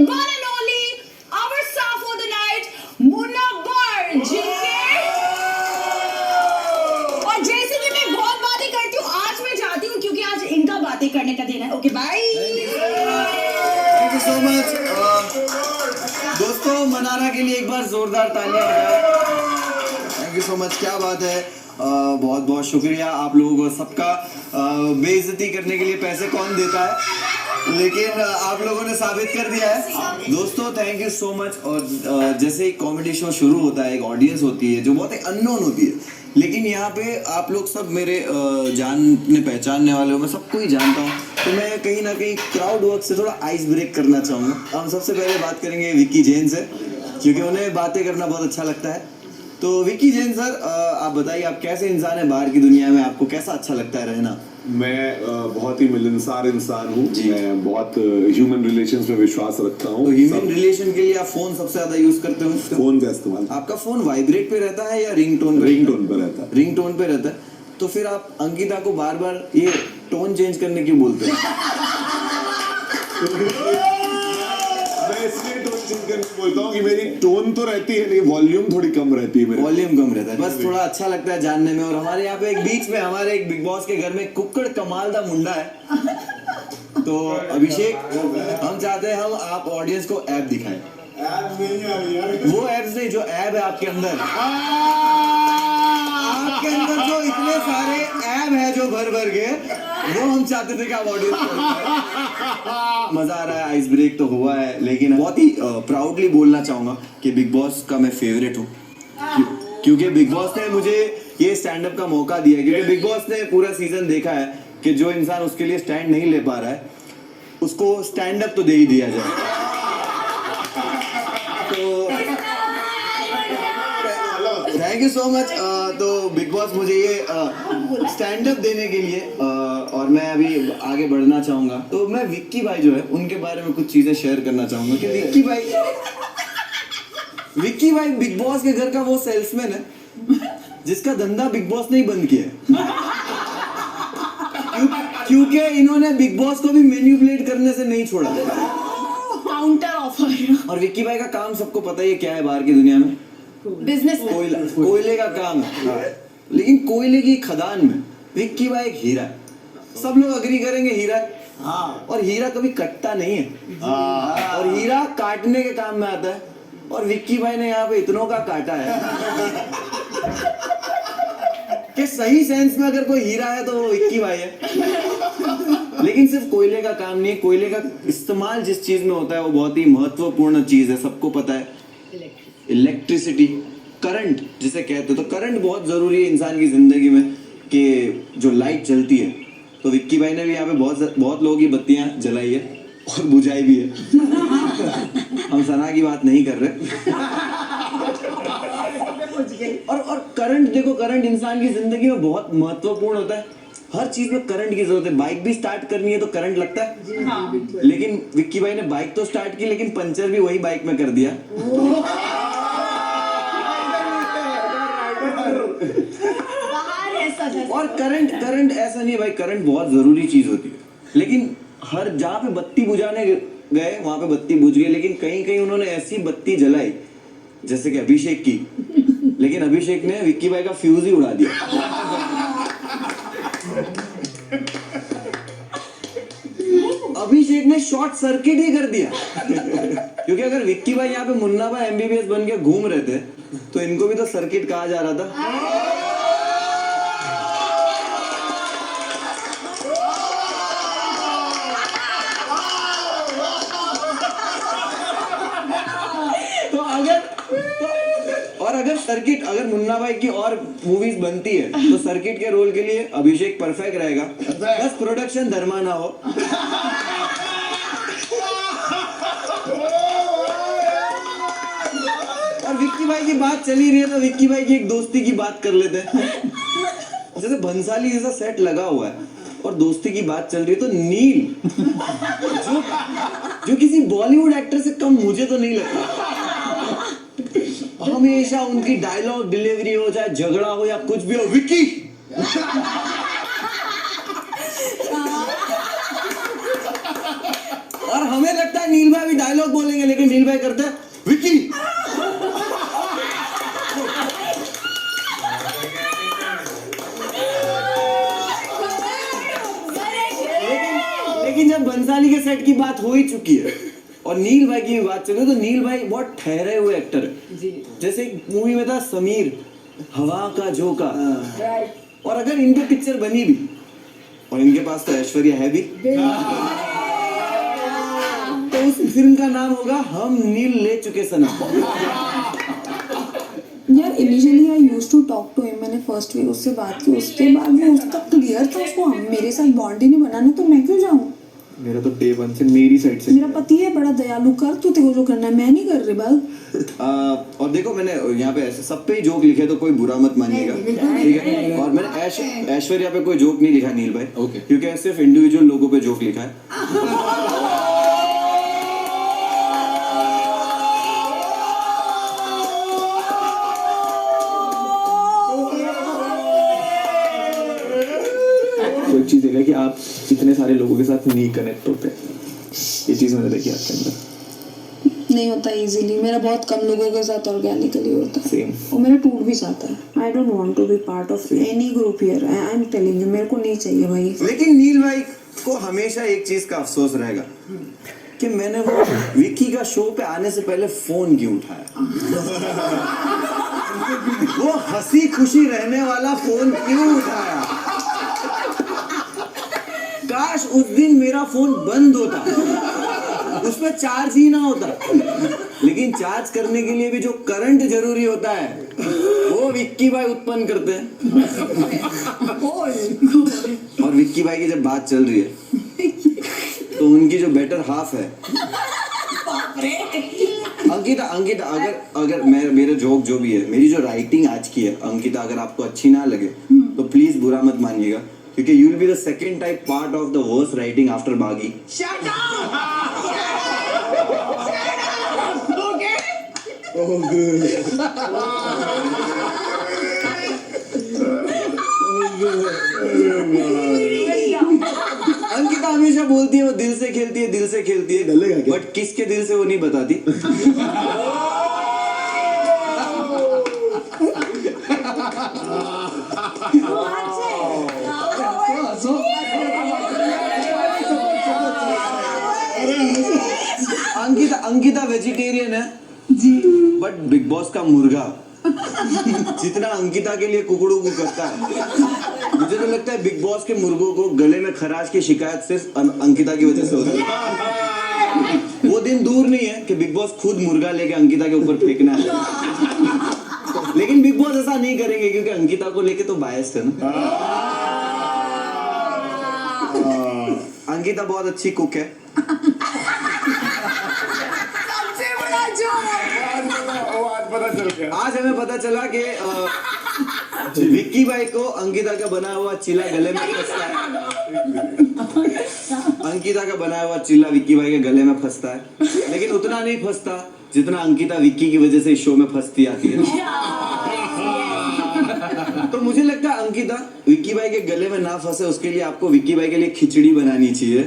one and only our star for the night, Munawwar जी के। और जैसे कि मैं बहुत बातें करती हूँ, आज मैं चाहती हूँ क्योंकि आज इनका बातें करने का दिन है। Okay bye. Thank you so much दोस्तों, मनाना के लिए एक बार जोरदार तालियां हो जाए। थैंक यू सो मच, क्या बात है। बहुत बहुत शुक्रिया आप लोगों को सबका। बेइज्जती करने के लिए पैसे कौन देता है, लेकिन आप लोगों ने साबित कर दिया है दोस्तों। Thank you so much. और जैसे एक कॉमेडी शो शुरू होता है, एक ऑडियंस होती है जो बहुत अननोन होती है, लेकिन यहाँ पे आप लोग सब मेरे जानने पहचानने वाले हो, मैं सबको ही जानता हूँ। तो मैं कहीं ना कहीं क्राउड वर्क से थोड़ा आइस ब्रेक करना चाहूँगा। हम सबसे पहले बात करेंगे विक्की जैन से, क्योंकि उन्हें बातें करना बहुत अच्छा लगता है। तो विक्की जैन सर, आप बताइए, आप कैसे इंसान है बाहर की दुनिया में, आपको कैसा अच्छा लगता है रहना? मैं बहुत ही मिलनसार इंसान हूँ। मैं बहुत ह्यूमन रिलेशंस में विश्वास रखता हूँ। तो ह्यूमन रिलेशन के लिए आप फोन सबसे ज्यादा यूज करते हो? फोन का इस्तेमाल। आपका फोन वाइब्रेट पे रहता है या रिंगटोन पे? रिंगटोन पे रहता है। रिंगटोन पे रहता है। तो फिर आप अंकिता को बार बार ये टोन चेंज करने क्यों बोलते हैं? मैं इसलिए टोन चेंज करके बोलता हूँ कि मेरी टोन तो रहती है, लेकिन वॉल्यूम थोड़ी कम रहती है। वॉल्यूम कम रहता है, बस थोड़ा अच्छा लगता है जानने में। और हमारे यहाँ पे एक बीच में हमारे एक बिग बॉस के घर में कुक्कड़ कमाल दा मुंडा है। तो अभिषेक, हम चाहते हैं हम आप ऑडियंस को ऐप दिखाएं। वो ऐप्स नहीं, जो ऐप है आपके अंदर, आपके अंदर जो इतने सारे ऐप है जो भर भर के, वो हम चाहते थे कि आप ऑडियंस को। मजा आ रहा है, आइस ब्रेक तो हुआ है, लेकिन बहुत ही प्राउडली बोलना चाहूंगा कि बिग बॉस का मैं फेवरेट हूँ, क्योंकि बिग बॉस ने मुझे ये स्टैंड अप का मौका दिया। क्योंकि बिग बॉस ने पूरा सीजन देखा है कि जो इंसान उसके लिए स्टैंड नहीं ले पा रहा है, उसको स्टैंड अप तो दे ही दिया जाए। तो थैंक यू सो मच। तो बिग बॉस मुझे ये स्टैंड अप देने के लिए, और मैं अभी आगे बढ़ना चाहूंगा। तो मैं विक्की भाई जो है उनके बारे में कुछ चीजें शेयर करना चाहूंगा कि विक्की भाई बिग बॉस के घर का वो सेल्समैन है जिसका धंधा बिग बॉस ने ही बंद किया है। क्योंकि इन्होंने बिग बॉस को भी मैनिपुलेट करने से नहीं छोड़ा। Counter offer. और विक्की भाई का काम सबको पता ही है क्या है बाहर की दुनिया में, बिजनेस। कोयले का काम है। लेकिन कोयले की खदान में विक्की भाई एक हीरा है। सब लोग अग्री करेंगे हीरा है। और हीरा कभी कटता नहीं है। और हीरा काटने के काम में आता है। और विक्की भाई ने यहाँ पे इतनों का काटा है कि सही सेंस में अगर कोई हीरा है तो वो विक्की भाई है। लेकिन सिर्फ कोयले का काम नहीं है, कोयले का इस्तेमाल जिस चीज में होता है वो बहुत ही महत्वपूर्ण चीज है, सबको पता है। इलेक्ट्रिसिटी, करंट जिसे कहते हैं। तो करंट बहुत जरूरी है इंसान की जिंदगी में, कि जो लाइट जलती है। तो विक्की भाई ने भी यहाँ पे बहुत लोगों की बत्तियां जलाई है और बुझाई भी है। हम सना की बात नहीं कर रहे। और करंट देखो, करंट इंसान की जिंदगी में बहुत महत्वपूर्ण होता है। हर चीज में करंट की जरूरत है। बाइक भी स्टार्ट करनी है तो करंट लगता है। लेकिन विक्की भाई ने बाइक तो स्टार्ट की, लेकिन पंचर भी वही बाइक में कर दिया। और करंट ऐसा नहीं है भाई, करंट बहुत जरूरी चीज होती है। लेकिन हर जहाँ पे बत्ती बुझाने गए वहां पे बत्ती बुझ गई, लेकिन कहीं कहीं उन्होंने ऐसी बत्ती जलाई जैसे कि अभिषेक की, लेकिन अभिषेक ने विक्की भाई का फ्यूज ही उड़ा दिया। अभिषेक ने शॉर्ट सर्किट ही कर दिया। क्योंकि अगर विक्की भाई यहाँ पे मुन्ना भाई MBBS बन के घूम रहे थे तो इनको भी तो सर्किट कहा जा रहा था। अगर मुन्ना भाई की और मूवीज बनती है तो सर्किट के रोल के लिए अभिषेक परफेक्ट रहेगा। बस प्रोडक्शन धर्मा ना हो। और विक्की भाई की बात चली रही है तो विक्की भाई की एक दोस्ती की बात कर लेते हैं। जैसे भंसाली जैसा सेट लगा हुआ है और दोस्ती की बात चल रही है, तो नील जो किसी बॉलीवुड एक्टर से कम मुझे तो नहीं लगता। हमेशा उनकी डायलॉग डिलीवरी हो, चाहे झगड़ा हो या कुछ भी हो, विक्की और हमें लगता है नील भाई भी डायलॉग बोलेंगे, लेकिन नील भाई करते हैं विक्की। लेकिन जब बंसाली के सेट की बात हो ही चुकी है और नील भाई की भी बात चल रही है, तो नील भाई बहुत ठहरे हुए एक्टर है। जैसे एक मूवी में था समीर, हवा का झोंका, और अगर इनकी पिक्चर बनी भी और इनके पास तो ऐश्वर्या है भी, तो उस फिल्म का नाम होगा हम नील ले चुके सनम। यार initially I used to talk to him, मैंने फर्स्ट वीक उससे बात की, उसके बाद वो उसका क्लियर था, उसको मेरे साथ बॉन्ड ही नहीं बनाना, तो मैं क्यों जाऊँ? मेरा तो डे वन से मेरी साइड से मेरा पति है बड़ा दयालु, कर तू, तेरे को जो करना है, मैं नहीं कर रही बात। और देखो मैंने यहाँ पे ऐसे सब पे ही जोक लिखे, तो कोई बुरा मत मानिएगा, ठीक है। और मैंने ऐश्वर्या पे कोई जोक नहीं लिखा नील भाई, ओके, क्योंकि सिर्फ इंडिविजुअल लोगों पे जोक लिखा है। तो एक चीज है कि आप इतने सारे लोगों के साथ नहीं कनेक्ट होते, ये चीज मैंने देखी आपके अंदर। नहीं होता इजीली, मेरा बहुत कम लोगों के साथ ऑर्गेनिकली होता है, सेम। और मेरा टूट भी जाता है। I don't want to be part of any group here, I am telling you, मेरे को नहीं चाहिए भाई। लेकिन नील भाई को हमेशा एक चीज का अफसोस रहेगा कि मैंने वो विक्की का शो पे आने से पहले फोन क्यों उठाया। वो हंसी खुशी रहने वाला फोन क्यों उठाया। काश उस दिन मेरा फोन बंद होता, उस पर चार्ज ही ना होता, लेकिन चार्ज करने के लिए भी जो करंट जरूरी होता है वो विक्की भाई उत्पन्न करते हैं। और विक्की भाई की जब बात चल रही है तो उनकी जो बेटर हाफ है अंकिता, अगर मेरे जोक जो भी है, मेरी जो राइटिंग आज की है अंकिता, अगर आपको अच्छी ना लगे तो प्लीज बुरा मत मानिएगा, क्योंकि you will be the second type part of the worst writing after बागी। Shut up! Okay? Oh, good. Ankita हमेशा बोलती है वो दिल से खेलती है, दिल से खेलती है, डलेगा क्या? बट किसके दिल से वो नहीं बताती। अंकिता वेजिटेरियन है जी, बट बिग बॉस का मुर्गा जितना अंकिता के लिए कुकड़ू करता है, मुझे तो लगता है बिग बॉस के मुर्गों को गले में खराश की शिकायत सिर्फ अंकिता की वजह से होती है। वो दिन दूर नहीं है कि बिग बॉस खुद मुर्गा लेके अंकिता के ऊपर फेंकना है, लेकिन बिग बॉस ऐसा नहीं करेंगे क्योंकि अंकिता को लेके तो बायस्ड है ना। अंकिता बहुत अच्छी कुक है। पता चल गया। आज हमें पता चला कि विक्की भाई को अंकिता का बना हुआ चिल्ला गले में फंसता है। अंकिता का बनाया हुआ चिल्ला विक्की भाई के गले में फंसता है, लेकिन उतना नहीं फंसता जितना अंकिता विक्की की वजह से इस शो में फंसती आती है। तो मुझे लगता है अंकिता विक्की भाई के गले में ना फंसे उसके लिए आपको विक्की भाई के लिए खिचड़ी बनानी चाहिए,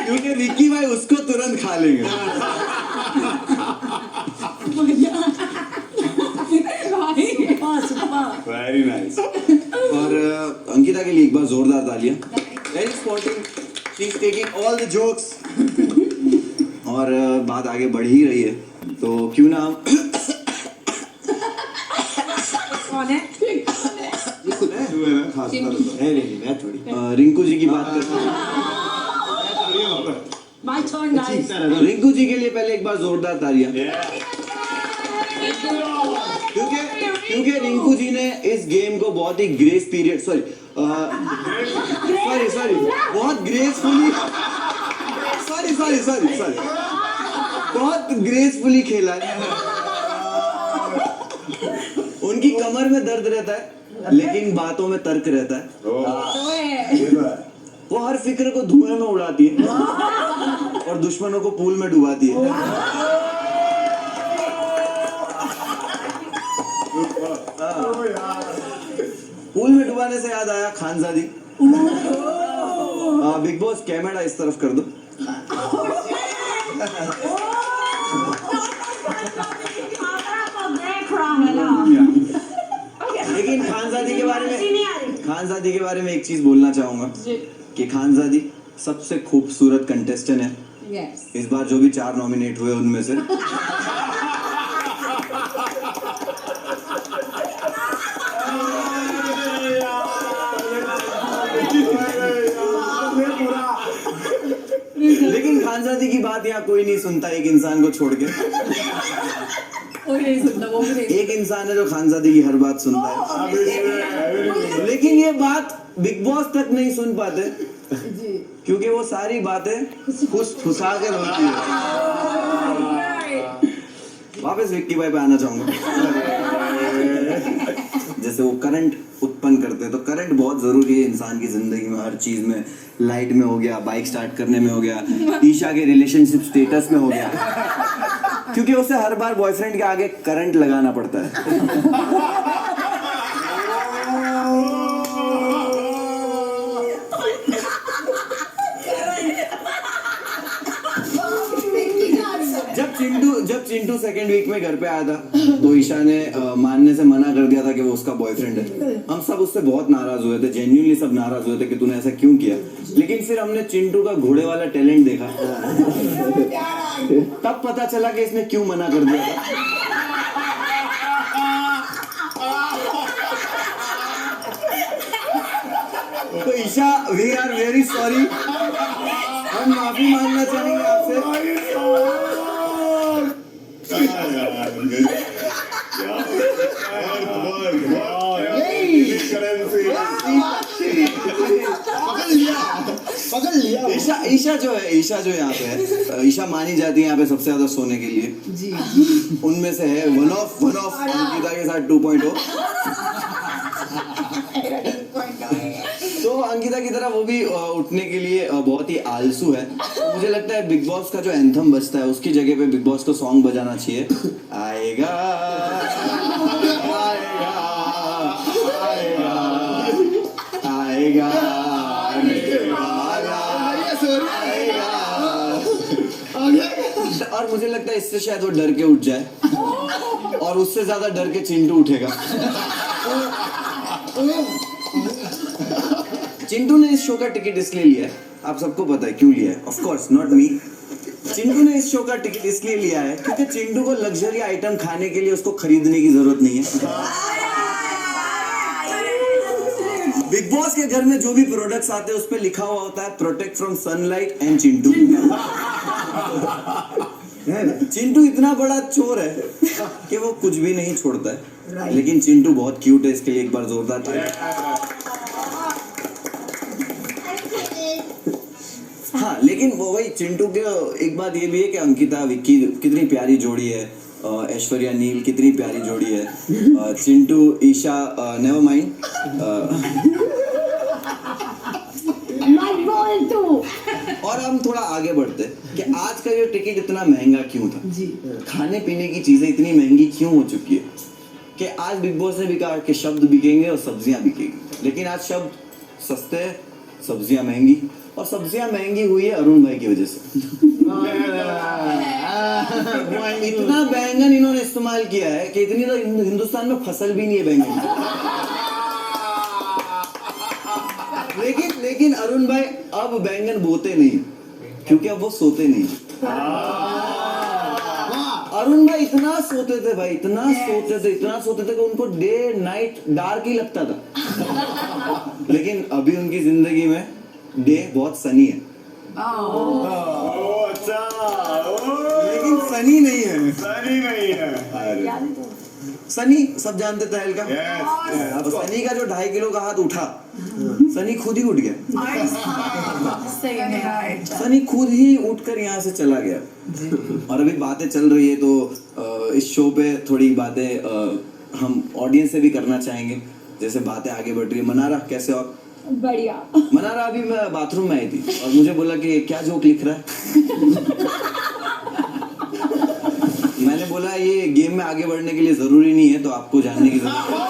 क्योंकि विक्की भाई उसको तुरंत खा लेंगे। Very nice. और अंकिता के लिए एक बार जोरदार तालियां। Very spotting, she is taking all the jokes. और बात आगे बढ़ ही रही है, तो क्यों ना हम मैं थोड़ी रिंकू जी की बात करते हैं। My turn, guys. Rinku ji के लिए पहले एक बार जोरदार तालियां, क्योंकि रिंकू जी ने इस गेम को बहुत ही ग्रेस पीरियड बहुत ग्रेसफुली बहुत ग्रेसफुली खेला है। उनकी कमर में दर्द रहता है लेकिन बातों में तर्क रहता है। वो हर फिक्र को धुएं में उड़ाती है और दुश्मनों को पूल में डुबाती है। पूल में डुबाने से याद आया खानजादी। बिग बॉस कैमरा इस तरफ कर दो। लेकिन खानजादी के बारे में एक चीज बोलना चाहूंगा कि खानजादी सबसे खूबसूरत कंटेस्टेंट है इस बार जो भी 4 नॉमिनेट हुए उनमें से। लेकिन खानजादी की बात यहाँ कोई नहीं सुनता एक इंसान को छोड़ के। एक इंसान है जो खानजादी की हर बात सुनता है, लेकिन ये बात बिग बॉस तक नहीं सुन पाते क्योंकि वो सारी बातें फुसा कर होती है। वापस विक्की भाई पे आना चाहूंगा। जैसे वो करंट उत्पन्न करते हैं, तो करंट बहुत जरूरी है इंसान की जिंदगी में, हर चीज में। लाइट में हो गया, बाइक स्टार्ट करने में हो गया, ईशा के रिलेशनशिप स्टेटस में हो गया, क्योंकि उसे हर बार बॉयफ्रेंड के आगे करंट लगाना पड़ता है। जब चिंटू सेकेंड वीक में घर पे आया था तो ईशा ने मानने से मना कर दिया था कि वो उसका बॉयफ्रेंड है। हम सब उससे बहुत नाराज हुए थे, जेन्युइनली सब नाराज हुए थे कि तूने ऐसा क्यों किया। लेकिन फिर हमने चिंटू का घोड़े वाला टैलेंट देखा, तब पता चला कि इसने क्यों मना कर दिया था। तो Isha, we are very sorry, हम माफी मांगना चाहेंगे आपसे। ईशा जो यहाँ पे है, ईशा मानी जाती है यहाँ पे सबसे ज्यादा सोने के लिए जी। उनमें से है वन ऑफ अंकिता के साथ 2.0। तो अंकिता की तरह वो भी उठने के लिए बहुत ही आलसू है। मुझे लगता है बिग बॉस का जो एंथम बजता है उसकी जगह पे बिग बॉस को सॉन्ग बजाना चाहिए। आएगा आएगा आएगा आएगा और मुझे लगता है इससे शायद वो डर के उठ जाए और उससे ज्यादा डर के चिंटू उठेगा। चिंटू ने इस शो का टिकट इसलिए लिया है, आप सबको पता है क्यों लिया है, of course not me. Chintu ने इस शो का टिकट इसलिए लिया है क्योंकि चिंटू को लग्जरी आइटम खाने के लिए उसको खरीदने की जरूरत नहीं है। बिग बॉस के घर में जो भी प्रोडक्ट्स आते हैं उस पे लिखा हुआ होता है protect from sunlight and Chintu. Chintu इतना बड़ा चोर है कि वो कुछ भी नहीं छोड़ता है, लेकिन चिंटू बहुत क्यूट है, इसके लिए एक बार जोरदार ताली। हाँ, लेकिन वो वही चिंटू के एक बात ये भी है कि अंकिता विक्की कितनी प्यारी जोड़ी है, ऐश्वर्या नील कितनी प्यारी जोड़ी है, चिंटू ईशा नेवर माइंड। और हम थोड़ा आगे बढ़ते कि आज का ये टिकट इतना महंगा क्यों था जी? खाने पीने की चीजें इतनी महंगी क्यों हो चुकी है कि आज बिग बॉस ने भी कहा कि शब्द बिकेंगे और सब्जियां बिकेंगी, लेकिन आज शब्द सस्ते हैं, सब्जियां महंगी, और सब्जियां महंगी हुई है अरुण भाई की वजह से। इतना बैंगन इन्होंने इस्तेमाल किया है कि इतनी तो हिंदुस्तान में फसल भी नहीं है बैंगन। लेकिन अरुण भाई अब बैंगन बोते नहीं क्योंकि अब वो सोते नहीं। अरुण भाई इतना सोते थे भाई, इतना सोते थे कि उनको डे नाइट डार्क ही लगता था। लेकिन अभी उनकी जिंदगी में डे बहुत सनी है। लेकिन सनी नहीं है। सनी सब जानते थे का। अब सनी का जो 2.5 किलो का हाथ उठा, सनी खुद ही उठ गया। सनी खुद ही उठकर यहाँ से चला गया। और अभी बातें चल रही है तो इस शो पे थोड़ी बातें हम ऑडियंस से भी करना चाहेंगे। जैसे बातें आगे बढ़ रही है। मनारा कैसे हो आप? बढ़िया। मनारा अभी मैं बाथरूम में आई थी और मुझे बोला कि क्या जोक लिख रहा है। मैंने बोला ये गेम में आगे बढ़ने के लिए जरूरी नहीं है, तो आपको जानने की जरूरत है।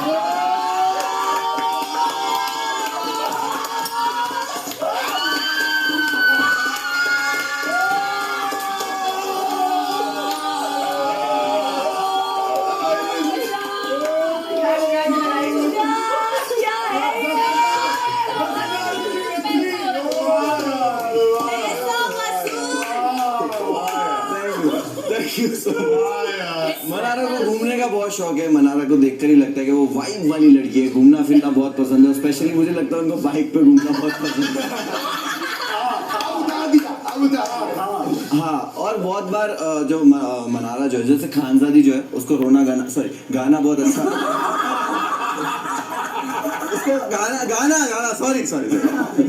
Thank you so much. Mannara को घूमने का बहुत शौक है। मनारा को देखकर ही लगता है कि वो वाइब वाली लड़की है, घूमना फिरना बहुत पसंद है। स्पेशली मुझे लगता है उनको बाइक पे घूमना बहुत पसंद है। हाँ, और बहुत बार जो मनारा जो है, जैसे खानजादी जो है, उसको गाना बहुत अच्छा उसको गाना सॉरी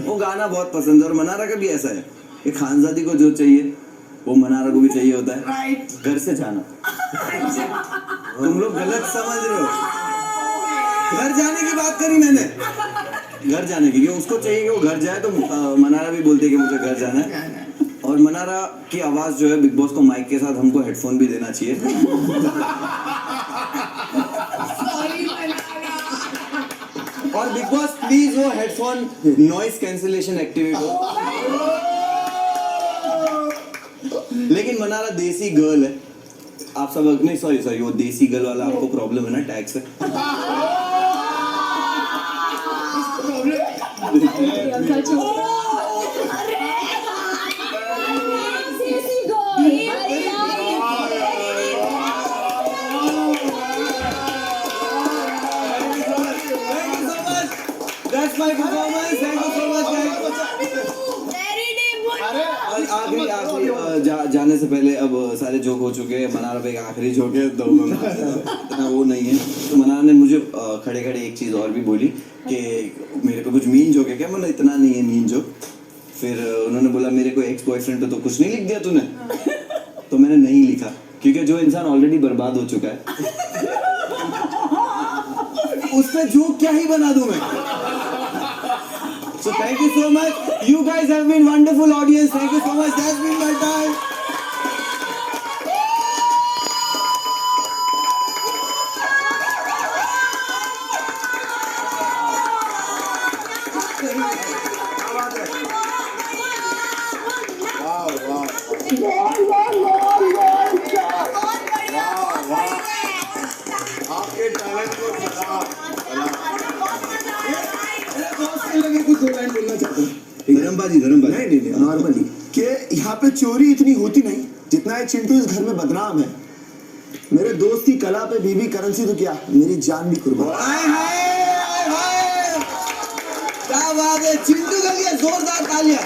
वो गाना बहुत पसंद है। और मनारा का भी ऐसा है कि खानजादी को जो चाहिए वो मनारा को भी चाहिए होता है। घर से जाना। तुम लोग गलत समझ रहे हो। घर जाने की बात करी मैंने, घर जाने की, क्योंकि उसको चाहिए कि वो घर जाए, तो मनारा भी बोलती है कि मुझे घर जाना है। और मनारा की आवाज जो है, बिग बॉस को माइक के साथ हमको हेडफोन भी देना चाहिए। और बिग बॉस प्लीज वो हेडफोन नॉइस कैंसिलेशन एक्टिवेट हो। लेकिन मनारा देसी गर्ल है। आप सब नहीं, सॉरी वो देसी गर्ल वाला आपको प्रॉब्लम है ना टैग से। That's my performance. Thank you so much, guys. और आखिरी जाने से पहले अब सारे जोक हो चुके हैं। मनारा पे एक आखिरी जोक है, तो इतना वो नहीं है। तो मनारा ने मुझे खड़े खड़े एक चीज़ और भी बोली कि मेरे को कुछ मीन जोक है क्या? मतलब इतना नहीं है मीन जोक। फिर उन्होंने बोला मेरे को एक्स बॉयफ्रेंड तो कुछ नहीं लिख दिया तूने? तो मैंने नहीं लिखा, क्योंकि जो इंसान ऑलरेडी बर्बाद हो चुका है उसमें जोक क्या ही बना दूं मैं। So thank you so much. You guys have been wonderful audience. Thank you so much. That's been my time. आपके टैलेंट को सलाम। कुछ दो लाइन बोलना चाहता हूँ। धर्मबाजी नहीं नॉर्मली कि यहाँ पे चोरी इतनी होती नहीं जितना ये चिंटू इस घर में बदनाम है। मेरे दोस्त की कला पे बीबी करेंसी तो क्या, मेरी जान भी कुर्बान। हाय क्या बात है। चिंटू के लिए जोरदार तालियां।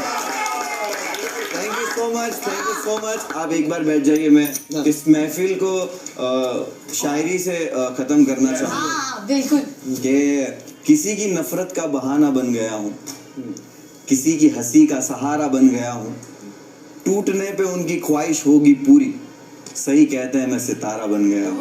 Thank you so much. आप एक बार बैठ जाइए। मैं इस महफिल को शायरी से खत्म करना चाहूँगा। बिल्कुल। कि किसी की नफरत का बहाना बन गया हूँ, किसी की हंसी का सहारा बन गया हूँ, टूटने पे उनकी ख्वाहिश होगी पूरी, सही कहते हैं मैं सितारा बन गया हूँ।